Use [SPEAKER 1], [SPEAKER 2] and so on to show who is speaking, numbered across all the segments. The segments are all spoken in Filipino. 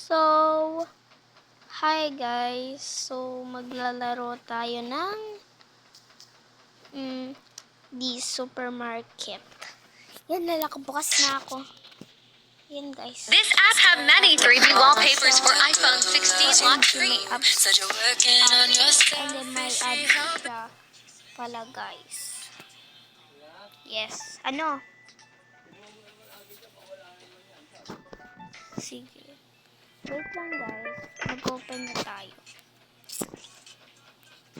[SPEAKER 1] So, hi guys. So, maglalaro tayo ng di supermarket. Yan, bukas na ako. Yan guys.
[SPEAKER 2] This app have many 3D wallpapers for iPhone 16 lock free.
[SPEAKER 1] And then may ad siya pala guys. Yes. Ano? Sige. Wait lang guys. Mag-open na tayo.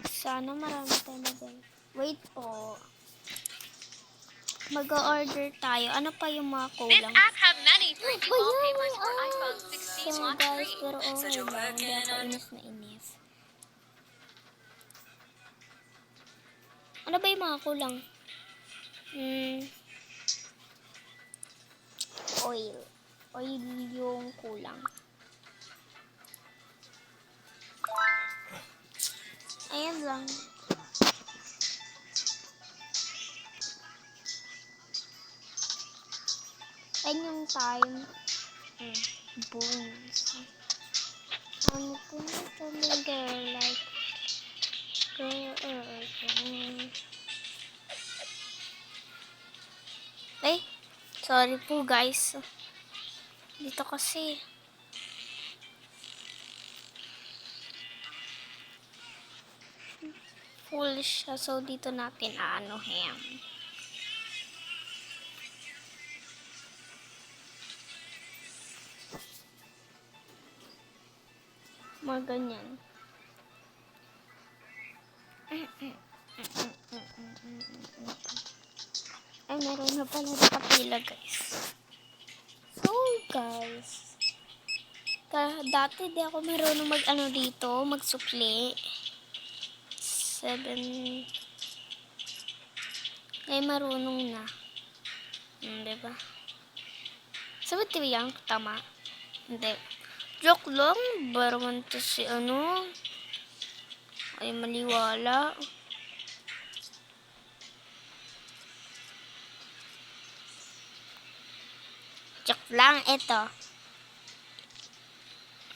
[SPEAKER 1] Sana marami tayo na din. Wait po. Mag-order tayo. Ano pa yung mga
[SPEAKER 2] This
[SPEAKER 1] kulang?
[SPEAKER 2] app have many 3D wallpapers for
[SPEAKER 1] Ayan!
[SPEAKER 2] iPhone 16
[SPEAKER 1] So
[SPEAKER 2] lock
[SPEAKER 1] guys,
[SPEAKER 2] free.
[SPEAKER 1] pero okay lang. Hindi ako inis na inis. Ano ba yung mga kulang? Oil. Oil yung kulang. Ayan lang. Ayan yung time. Bones. Ano po na talaga? Like, ay, sorry po guys. Dito kasi. Full siya. So, dito natin aanohin. Mga ganyan. Ay, meron na pala nakapila guys. So, guys. Dati di ako marunong mag-ano dito, magsukli. 7. Ngayon marunong na. Diba? Sabi yan, tama. Hindi. Joke lang. Baraman to si ano. Ay, maliwala. Joke lang. Ito.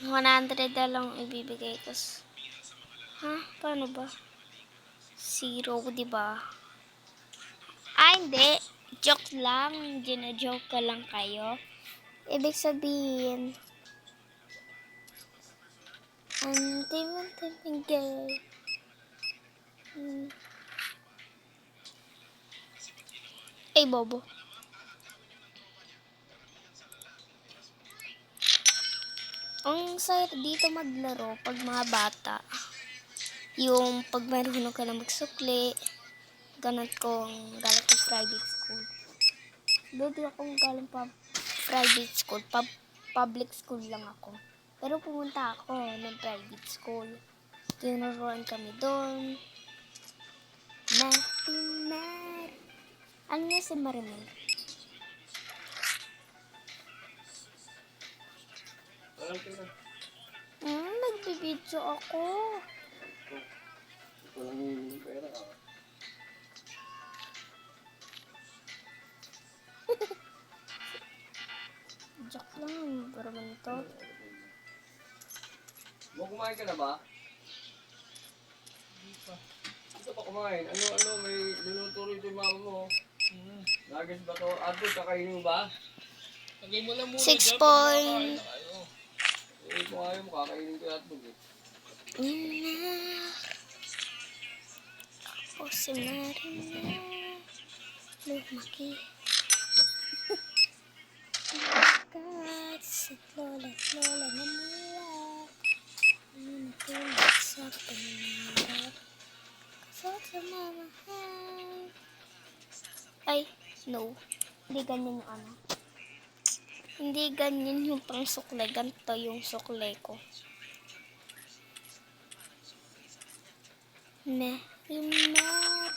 [SPEAKER 1] 100 na lang ibibigay ko. Ha? Paano ba? 0, diba? Ah, hindi. Joke lang. Gina-joke ka lang kayo. Ibig sabihin, anti-mantimigay. Ay, bobo. Ang saya dito maglaro pag mga bata. Yung pag marunong ka na magsukli, ganon kong galing ko private school. Doon akong galing pa private school. Public school lang ako. Pero pumunta ako ng private school. Tinuruan kami doon. Marimar. Ano nga si Marimar? Nagbibidyo ako. Joke lang, pero to.
[SPEAKER 3] Kumain ka na ba? Gusto pa kumain. Ano, may niluto rito yung mama mo. Nuggets ba to? Ato, kakainin mo ba? Lagay mo lang muna
[SPEAKER 1] 6 point.
[SPEAKER 3] Kung ayaw mo, kakainin ko hotdog eh.
[SPEAKER 1] Ako si Marina. Lumaki. Sa lola na mula. Tulad sa pangarap. Kasot sa mamahal. Ay, no. Hindi ganyan yung ano. Hindi ganyan yung pang sukle. Ganito yung sukle ko. Marimar.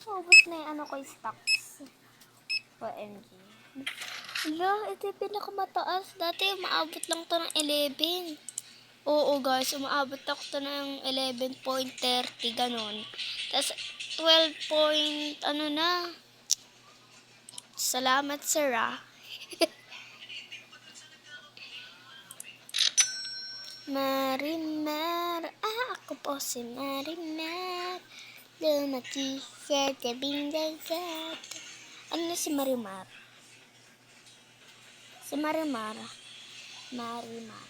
[SPEAKER 1] Ubus na yung ano ko yung stocks. OMG. Hala, ito yung pinakamataas. Dati umaabot lang to ng 11. Oo guys, umaabot ako to ng 11.30, ganon. Tapos 12 point, ano na. Salamat sir ah. Marimar, ako po si Marimar. Lumaki sa tabing dagat. Ano na si Marimar? Si Marimar. Marimar.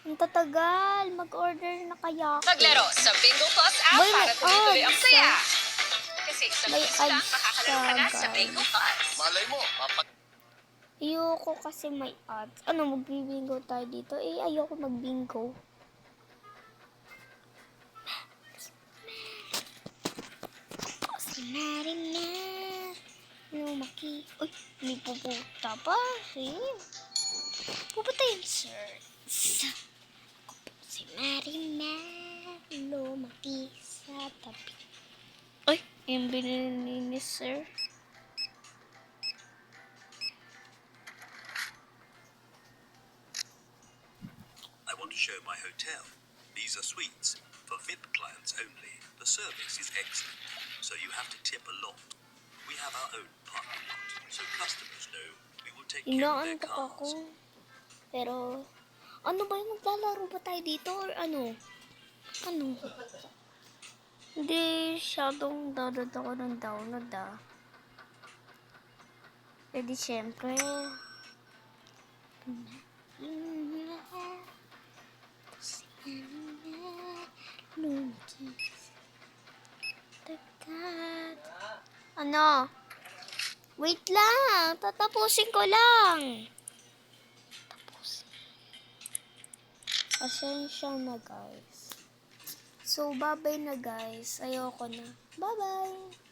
[SPEAKER 1] Ang tatagal. Mag-order na kaya ako.
[SPEAKER 2] Maglaro sa Bingo Plus app
[SPEAKER 1] Boy,
[SPEAKER 2] para
[SPEAKER 1] may
[SPEAKER 2] tuloy-tuloy ang
[SPEAKER 1] ads,
[SPEAKER 2] saya. Kasi sa
[SPEAKER 1] May
[SPEAKER 2] piso lang
[SPEAKER 1] ads
[SPEAKER 2] makakalaro ka na
[SPEAKER 1] siya,
[SPEAKER 2] sa
[SPEAKER 1] guys.
[SPEAKER 2] Bingo Plus.
[SPEAKER 3] Malay mo,
[SPEAKER 1] Ayoko kasi may ads. Ano, magbibingo tayo dito? Ayoko magbingo. Si Marimar. Lumaki. Uy, may puputa pa. Puputa yung shirts. Ako po si Marimar. Lumaki sa tabi. Uy, yung binili ni sir.
[SPEAKER 4] I want to show my hotel. These are suites for VIP clients only. The service is excellent, so you have to tip a lot. We have our own parking lot, so customers know we will take care of their
[SPEAKER 1] Inaantok ako.
[SPEAKER 4] cars.
[SPEAKER 1] Pero, ano ba yung maglalaro ba tayo dito or ano? Ano? Hindi siyadong download ako ng download ah. E di syempre. Ano? Wait lang, tatapusin ko lang. Tapusin. Pasensya na guys. So, bye-bye na guys. Ayoko na. Bye-bye.